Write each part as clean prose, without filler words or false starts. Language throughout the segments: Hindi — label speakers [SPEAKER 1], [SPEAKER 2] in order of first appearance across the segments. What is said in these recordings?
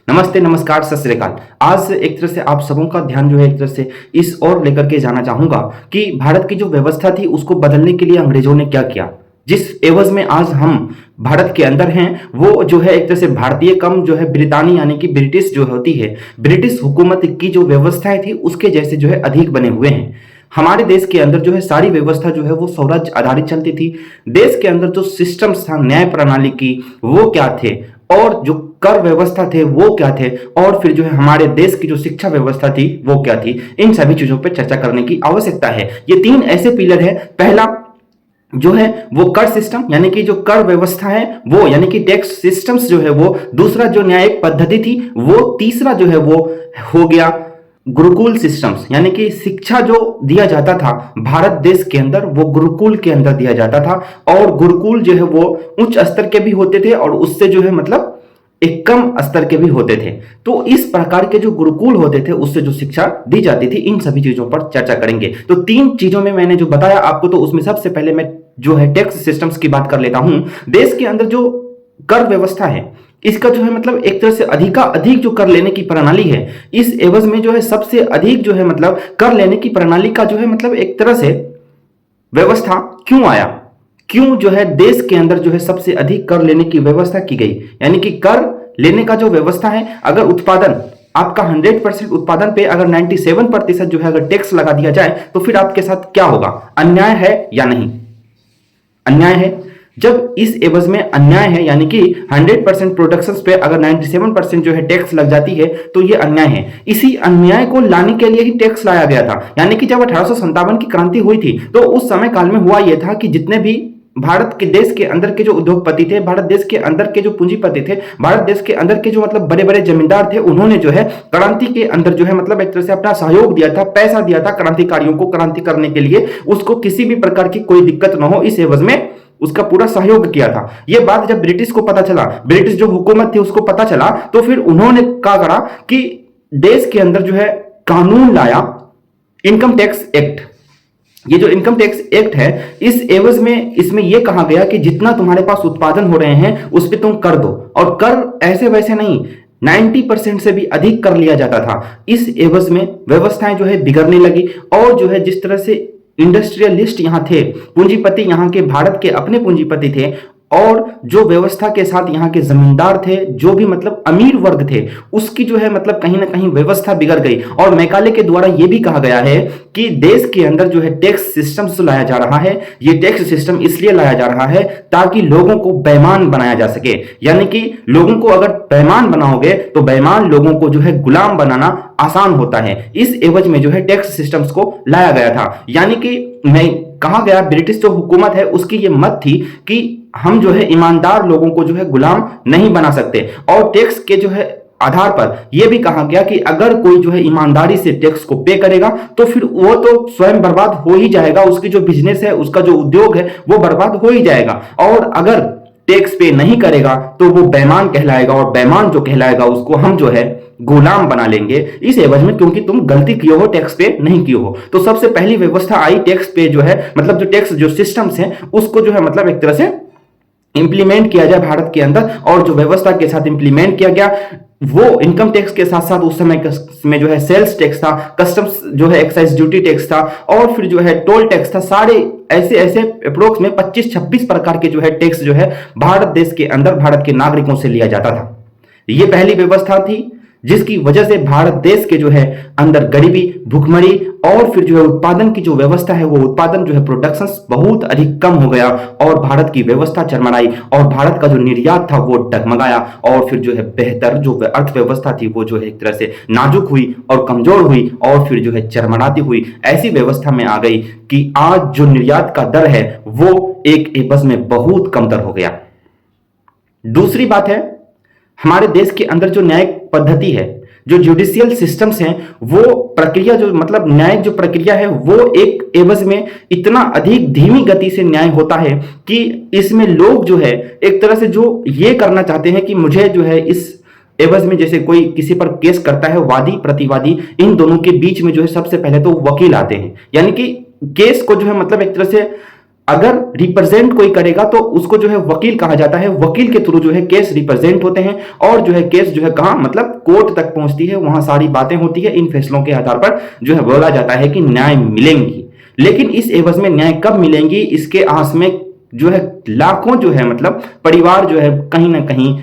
[SPEAKER 1] नमस्ते, नमस्कार, सत श्री अकाल। आज एक तरह से आप सबों का ध्यान जो है एक तरह से इस ओर लेकर के जाना चाहूंगा कि भारत की जो व्यवस्था थी उसको बदलने के लिए अंग्रेजों ने क्या किया। जिस एवज में आज हम भारत के अंदर हैं वो जो है एक तरह से भारतीय कम जो है ब्रितानी यानी कि ब्रिटिश जो होती है, ब्रिटिश हुकूमत की जो व्यवस्थाएं थी उसके जैसे जो है अधिक बने हुए हैं। हमारे देश के अंदर जो है सारी व्यवस्था जो है वो स्वराज्य आधारित चलती थी। देश के अंदर जो सिस्टम्स था न्याय प्रणाली की वो क्या थे, और जो कर व्यवस्था थे वो क्या थे, और फिर जो है हमारे देश की जो शिक्षा व्यवस्था थी वो क्या थी, इन सभी चीजों पर चर्चा करने की आवश्यकता है। ये तीन ऐसे पिलर है। पहला जो है वो कर सिस्टम यानी कि जो कर व्यवस्था है वो यानी कि टैक्स सिस्टम्स जो है वो, दूसरा जो न्यायिक पद्धति थी वो, तीसरा जो है वो हो गया गुरुकुल सिस्टम्स यानी कि शिक्षा जो दिया जाता था भारत देश के अंदर वो गुरुकुल के अंदर दिया जाता था। और गुरुकुल जो है वो उच्च स्तर के भी होते थे और उससे जो है मतलब एक कम स्तर के भी होते थे। तो इस प्रकार के जो गुरुकुल होते थे उससे जो शिक्षा दी जाती थी, इन सभी चीजों पर चर्चा करेंगे। तो तीन चीजों में मैंने जो बताया आपको, तो उसमें सबसे पहले मैं जो है टैक्स सिस्टम्स की बात कर लेता हूं। देश के अंदर जो कर व्यवस्था है इसका जो है मतलब एक तरह से अधिक जो कर लेने की प्रणाली है, इस एवज में जो है सबसे अधिक जो है मतलब कर लेने की प्रणाली का जो है मतलब एक तरह से व्यवस्था क्यों आया, क्यों जो है देश के अंदर जो है सबसे अधिक कर लेने की व्यवस्था की गई। यानी कि कर लेने का जो व्यवस्था है, अगर उत्पादन आपका 100% उत्पादन पे अगर 97% जो है अगर टैक्स लगा दिया जाए तो फिर आपके साथ क्या होगा, अन्याय है या नहीं? अन्याय है। जब इस एवज में अन्याय है यानी कि 100% प्रोडक्शन पे अगर 97% जो है टैक्स लग जाती है तो ये अन्याय है। इसी अन्याय को लाने के लिए ही टैक्स लाया गया था। यानी कि जब 1857 की क्रांति हुई थी तो उस समय काल में हुआ यह था कि जितने भी भारत के देश के अंदर के जो उद्योगपति थे, भारत देश के अंदर के जो पूंजीपति थे, भारत देश के अंदर के जो मतलब बड़े बड़े जमींदार थे, उन्होंने जो है क्रांति के अंदर जो है मतलब एक तरह से अपना सहयोग दिया था, पैसा दिया था क्रांतिकारियों को क्रांति करने के लिए, उसको किसी भी प्रकार की कोई दिक्कत ना हो इस एवज में उसका पूरा सहयोग किया था। यह बात जब ब्रिटिश को पता चला, ब्रिटिश जो हुकूमत थी उसको पता चला, तो फिर उन्होंने क्या करा कि देश के अंदर जो है कानून लाया, इनकम टैक्स एक्ट। ये जो इनकम टैक्स एक्ट है इस एवज में इसमें यह कहा गया कि जितना तुम्हारे पास उत्पादन हो रहे हैं उस पर तुम कर दो, और कर ऐसे वैसे नहीं, 90% से भी अधिक कर लिया जाता था। इस एवज में व्यवस्थाएं जो है बिगड़ने लगी, और जो है जिस तरह से इंडस्ट्रियलिस्ट यहां थे, पूंजीपति यहां के भारत के अपने पूंजीपति थे, और जो व्यवस्था के साथ यहाँ के जमींदार थे, जो भी मतलब अमीर वर्ग थे, उसकी जो है मतलब कहीं ना कहीं व्यवस्था बिगड़ गई। और मैकाले के द्वारा यह भी कहा गया है कि देश के अंदर जो है टैक्स सिस्टम लाया जा रहा है, ये टैक्स सिस्टम इसलिए लाया जा रहा है ताकि लोगों को बेईमान बनाया जा सके। यानी कि लोगों को अगर बेईमान बनाओगे तो बेईमान लोगों को जो है गुलाम बनाना आसान होता है। इस एवज में जो है टैक्स सिस्टम्स को लाया गया था। यानी कि मैं कहा गया ब्रिटिश जो हुकूमत है उसकी ये मत थी कि हम जो है ईमानदार लोगों को जो है गुलाम नहीं बना सकते, और टैक्स के जो है आधार पर यह भी कहा गया कि अगर कोई जो है ईमानदारी से टैक्स को पे करेगा तो फिर वो तो स्वयं बर्बाद हो ही जाएगा, उसकी जो बिजनेस है, उसका जो उद्योग है वो बर्बाद हो ही जाएगा। और अगर टैक्स पे नहीं करेगा तो वो बेईमान कहलाएगा, और बेईमान जो कहलाएगा उसको हम जो है गुलाम बना लेंगे इस एवज में, क्योंकि तुम गलती किए हो, टैक्स पे नहीं किए हो। तो सबसे पहली व्यवस्था आई टैक्स पे जो है मतलब जो टैक्स जो सिस्टम्स हैं उसको जो है मतलब एक तरह से इंप्लीमेंट किया जाए भारत के अंदर, और जो व्यवस्था के साथ इंप्लीमेंट किया गया वो इनकम टैक्स के साथ साथ उस समय में जो है सेल्स टैक्स था, कस्टम्स जो है एक्साइज ड्यूटी टैक्स था, और फिर जो है टोल टैक्स था। सारे ऐसे ऐसे अप्रोक्स में 25-26 प्रकार के जो है टैक्स जो है भारत देश के अंदर भारत के नागरिकों से लिया जाता था। ये पहली व्यवस्था थी जिसकी वजह से भारत देश के जो है अंदर गरीबी, भुखमरी, और फिर जो है उत्पादन की जो व्यवस्था है वो उत्पादन जो है प्रोडक्शन बहुत अधिक कम हो गया, और भारत की व्यवस्था चरमराई, और भारत का जो निर्यात था वो डगमगाया, और फिर जो है बेहतर जो अर्थव्यवस्था थी वो जो है एक तरह से नाजुक हुई और कमजोर हुई, और फिर जो है चरमराती हुई। ऐसी व्यवस्था में आ गई कि आज जो निर्यात का दर है वो एक एवज में बहुत कम दर हो गया। दूसरी बात है, हमारे देश के अंदर जो न्यायिक पद्धति है, जो जुडिशियल सिस्टम्स हैं, वो प्रक्रिया जो मतलब न्यायिक जो प्रक्रिया है वो एक एवज में इतना अधिक धीमी गति से न्याय होता है कि इसमें लोग जो है एक तरह से जो ये करना चाहते हैं कि मुझे जो है इस एवज में, जैसे कोई किसी पर केस करता है, वादी प्रतिवादी, इन दोनों के बीच में जो है सबसे पहले तो वकील आते हैं। यानी कि केस को जो है मतलब एक तरह से अगर रिप्रेजेंट कोई करेगा तो उसको जो है वकील कहा जाता है, वकील के थ्रू जो है केस रिप्रेजेंट होते हैं और जो है केस जो है कहां मतलब कोर्ट तक पहुंचती है, वहां सारी बातें होती है, इन फैसलों के आधार पर जो है बोला जाता है कि न्याय मिलेंगी। लेकिन इस एवज में न्याय कब मिलेंगी, इसके आस में जो है लाखों जो है मतलब परिवार जो है कहीं ना कहीं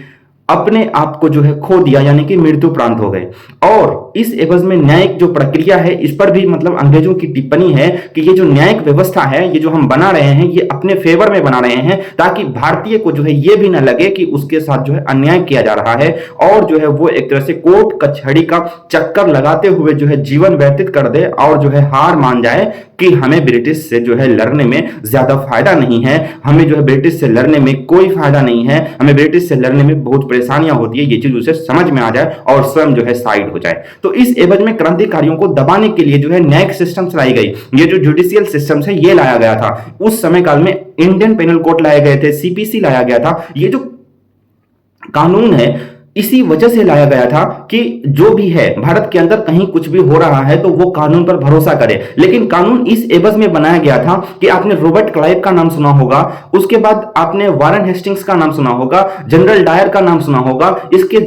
[SPEAKER 1] अपने आप को जो है खो दिया, यानी कि मृत्यु प्रांत हो गए। और इस एवज में न्यायिक जो प्रक्रिया है इस पर भी मतलब अंग्रेजों की टिप्पणी है कि ये जो न्यायिक व्यवस्था है, ये जो हम बना रहे हैं, ये अपने फेवर में बना रहे हैं ताकि भारतीय को जो है ये भी ना लगे कि उसके साथ जो है अन्याय किया जा रहा है और जो है वो एक तरह से कोर्ट कचहरी का चक्कर लगाते हुए जो है जीवन व्यतीत कर दे और जो है हार मान जाए कि हमें ब्रिटिश से जो है लड़ने में ज्यादा फायदा नहीं है, हमें जो है ब्रिटिश से लड़ने में कोई फायदा नहीं है, हमें ब्रिटिश से लड़ने में बहुत परेशानियां होती है, ये चीज उसे समझ में आ जाए और स्वयं जो है साइड हो जाए। तो इस एवज में क्रांतिकारियों को दबाने के लिए जो है न्यायिक सिस्टम्स लाई गई, ये जो जुडिशियल सिस्टम्स है ये लाया गया था। उस समय काल में इंडियन पेनल कोड लाए गए थे, सीपीसी लाया गया था। ये जो कानून है इसी वजह से लाया गया था कि जो भी है भारत के अंदर कहीं कुछ भी हो रहा है तो वो कानून पर भरोसा करे। लेकिन कानून इस एवज में बनाया गया था कि आपने रॉबर्ट क्लाइव का नाम सुना होगा, उसके बाद आपने वारन हेस्टिंग्स का नाम सुना होगा, जनरल डायर का नाम सुना होगा। इसके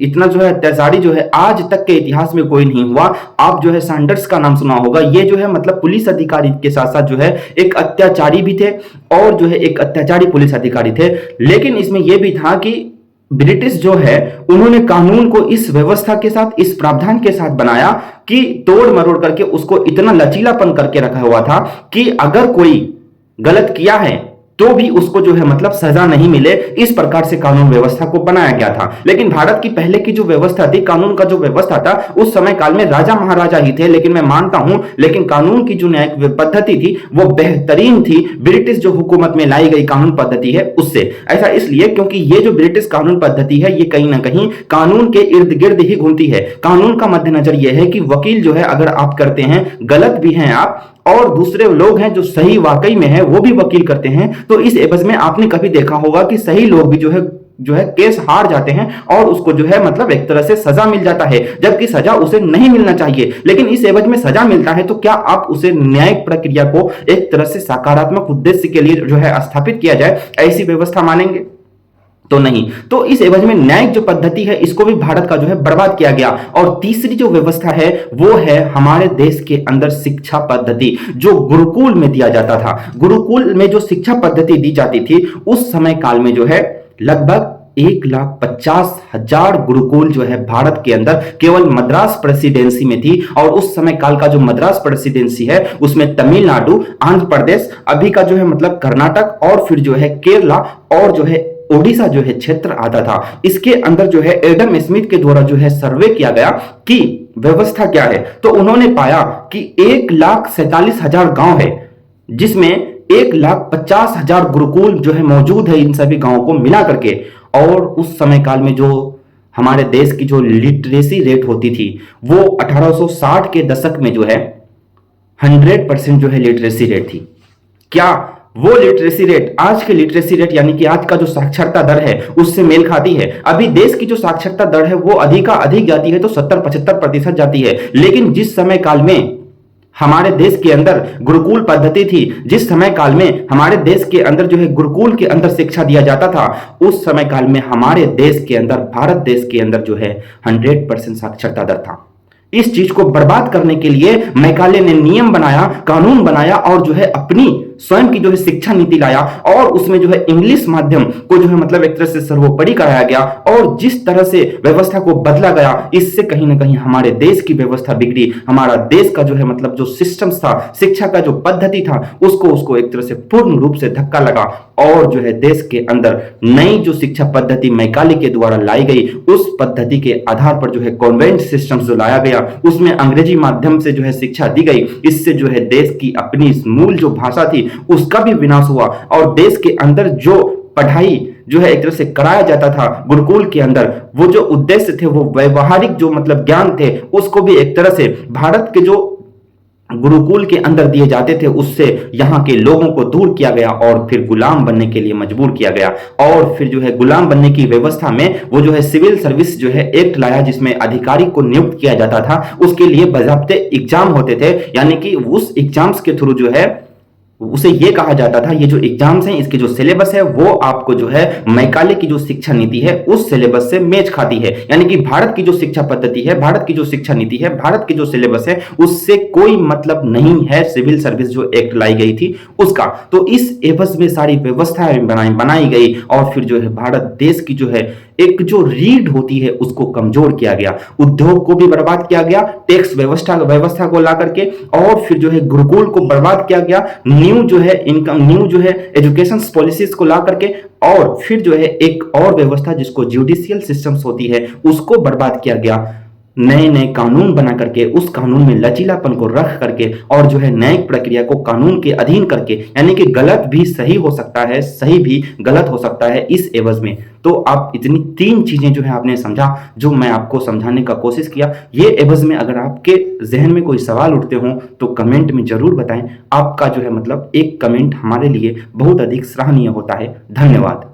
[SPEAKER 1] इतना जो है अत्याचारी जो है आज तक के इतिहास में कोई नहीं हुआ। आप जो है सैंडर्स का नाम सुना होगा, ये जो है मतलब पुलिस अधिकारी के साथ साथ जो है एक अत्याचारी भी थे और जो है एक अत्याचारी पुलिस अधिकारी थे। लेकिन इसमें यह भी था कि ब्रिटिश जो है उन्होंने कानून को इस व्यवस्था के साथ, इस प्रावधान के साथ बनाया कि तोड़ मरोड़ करके उसको इतना लचीलापन करके रखा हुआ था कि अगर कोई गलत किया है तो भी उसको जो है मतलब सजा नहीं मिले, इस प्रकार से कानून व्यवस्था को बनाया गया था। लेकिन भारत की पहले की जो व्यवस्था थी, कानून का जो व्यवस्था था, उस समय काल में राजा महाराजा ही थे। लेकिन मैं मानता हूं, लेकिन कानून की जो न्यायिक पद्धति थी वो बेहतरीन थी ब्रिटिश जो हुकूमत में लाई गई कानून पद्धति है उससे। ऐसा इसलिए क्योंकि ये जो ब्रिटिश कानून पद्धति है ये कहीं ना कहीं कानून के इर्द गिर्द ही घूमती है। कानून का मद्देनजर यह है कि वकील जो है अगर आप करते हैं, गलत भी हैं आप और दूसरे लोग हैं जो सही वाकई में है वो भी वकील करते हैं, तो इस एवज में आपने कभी देखा होगा कि सही लोग भी जो है केस हार जाते हैं और उसको जो है मतलब एक तरह से सजा मिल जाता है, जबकि सजा उसे नहीं मिलना चाहिए। लेकिन इस एवज में सजा मिलता है तो क्या आप उसे न्यायिक प्रक्रिया को एक तरह से सकारात्मक उद्देश्य के लिए जो है स्थापित किया जाए, ऐसी व्यवस्था मानेंगे? तो नहीं। तो इस एवज में न्यायिक जो पद्धति है इसको भी भारत का जो है बर्बाद किया गया। और तीसरी जो व्यवस्था है वो है हमारे देश के अंदर शिक्षा पद्धति, जो गुरुकुल में दिया जाता था। गुरुकुल में जो शिक्षा पद्धति दी जाती थी उस समय काल में जो है लगभग 1,50,000 गुरुकुल जो है भारत के अंदर केवल मद्रास प्रेसिडेंसी में थी। और उस समय काल का जो मद्रास प्रेसिडेंसी है उसमें तमिलनाडु, आंध्र प्रदेश, अभी का जो है मतलब कर्नाटक और फिर जो है केरला और जो है ओडिशा जो है क्षेत्र आता था। इसके अंदर जो है एडम स्मिथ के द्वारा जो है सर्वे किया गया कि व्यवस्था क्या है, तो उन्होंने पाया कि 1,47,000 गांव है जिसमें 1,50,000 गुरुकुल जो है मौजूद है इन सभी गांवों को मिला करके। और उस समय काल में जो हमारे देश की जो लिटरेसी रेट होती थी वो 1860 के दशक में जो है 100% जो है लिटरेसी रेट थी। क्या वो लिटरेसी रेट आज के लिटरेसी रेट यानी कि आज का जो साक्षरता दर है उससे मेल खाती है? अभी देश की जो साक्षरता दर है वो अधिक जाती है तो 70-75% जाती है। लेकिन जिस समय काल में हमारे देश के अंदर गुरुकुल पद्धति थी, जिस समय काल में हमारे देश के अंदर जो है गुरुकुल के अंदर शिक्षा दिया जाता था, उस समय काल में हमारे देश के अंदर, भारत देश के अंदर जो है 100% साक्षरता दर था। इस चीज को बर्बाद करने के लिए मैकाले ने नियम बनाया, कानून बनाया और जो है अपनी स्वयं की जो है शिक्षा नीति लाया और उसमें जो है इंग्लिश माध्यम को जो है मतलब एक तरह से सर्वोपरि कराया गया। और जिस तरह से व्यवस्था को बदला गया, इससे कहीं ना कहीं हमारे देश की व्यवस्था बिगड़ी। हमारा देश का जो है मतलब जो सिस्टम था, शिक्षा का जो पद्धति था, उसको एक तरह से पूर्ण रूप से धक्का लगा। और जो है देश के अंदर नई जो शिक्षा पद्धति मैकाले के द्वारा लाई गई, उस पद्धति के आधार पर जो है कॉन्वेंट सिस्टम जो लाया गया, उसमें अंग्रेजी माध्यम से जो है शिक्षा दी गई। इससे जो है देश की अपनी मूल जो भाषा थी उसका भी विनाश हुआ और देश के अंदर जो पढ़ाई जो है एक तरह से कराया जाता था गुरुकुल के अंदर, वो जो उद्देश्य थे, वो व्यवहारिक जो मतलब ज्ञान थे, उसको भी एक तरह से भारत के जो गुरुकुल के अंदर दिए जाते थे उससे यहाँ के लोगों को दूर किया गया और फिर गुलाम बनने के लिए मजबूर किया गया। और फिर जो है गुलाम बनने की व्यवस्था में वो जो है सिविल सर्विस जो है एक्ट लाया, जिसमें अधिकारी को नियुक्त किया जाता था। उसके लिए बाकायदे एग्जाम होते थे, यानी कि उस एग्जाम्स के थ्रू जो है उसे ये कहा जाता था, ये जो एग्जाम्स हैं इसके जो सिलेबस है वो आपको जो है मैकाले की जो शिक्षा नीति है उस सिलेबस से मैच खाती है। यानी कि भारत की जो शिक्षा पद्धति है, भारत की जो शिक्षा नीति है, भारत की जो सिलेबस है उससे कोई मतलब नहीं है सिविल सर्विस जो एक्ट लाई गई थी उसका। तो इस एवज में सारी व्यवस्थाएं बनाई गई और फिर जो है भारत देश की जो है एक जो रीढ़ होती है उसको कमजोर किया गया, उद्योग को भी बर्बाद किया गया, टैक्स व्यवस्था को ला करके, और फिर जो है गुरुकुल को बर्बाद किया गया, न्यू जो है इनकम, न्यू जो है एजुकेशन पॉलिसीज को ला करके, और फिर जो है एक और व्यवस्था जिसको जुडिशियल सिस्टम्स होती है उसको बर्बाद किया गया। नए नए कानून बना करके उस कानून में लचीलापन को रख करके और जो है न्यायिक प्रक्रिया को कानून के अधीन करके, यानी कि गलत भी सही हो सकता है, सही भी गलत हो सकता है इस एवज में। तो आप इतनी 3 चीजें जो है आपने समझा, जो मैं आपको समझाने का कोशिश किया। ये एवज में अगर आपके जहन में कोई सवाल उठते हो तो कमेंट में जरूर बताएं। आपका जो है मतलब एक कमेंट हमारे लिए बहुत अधिक सराहनीय होता है। धन्यवाद।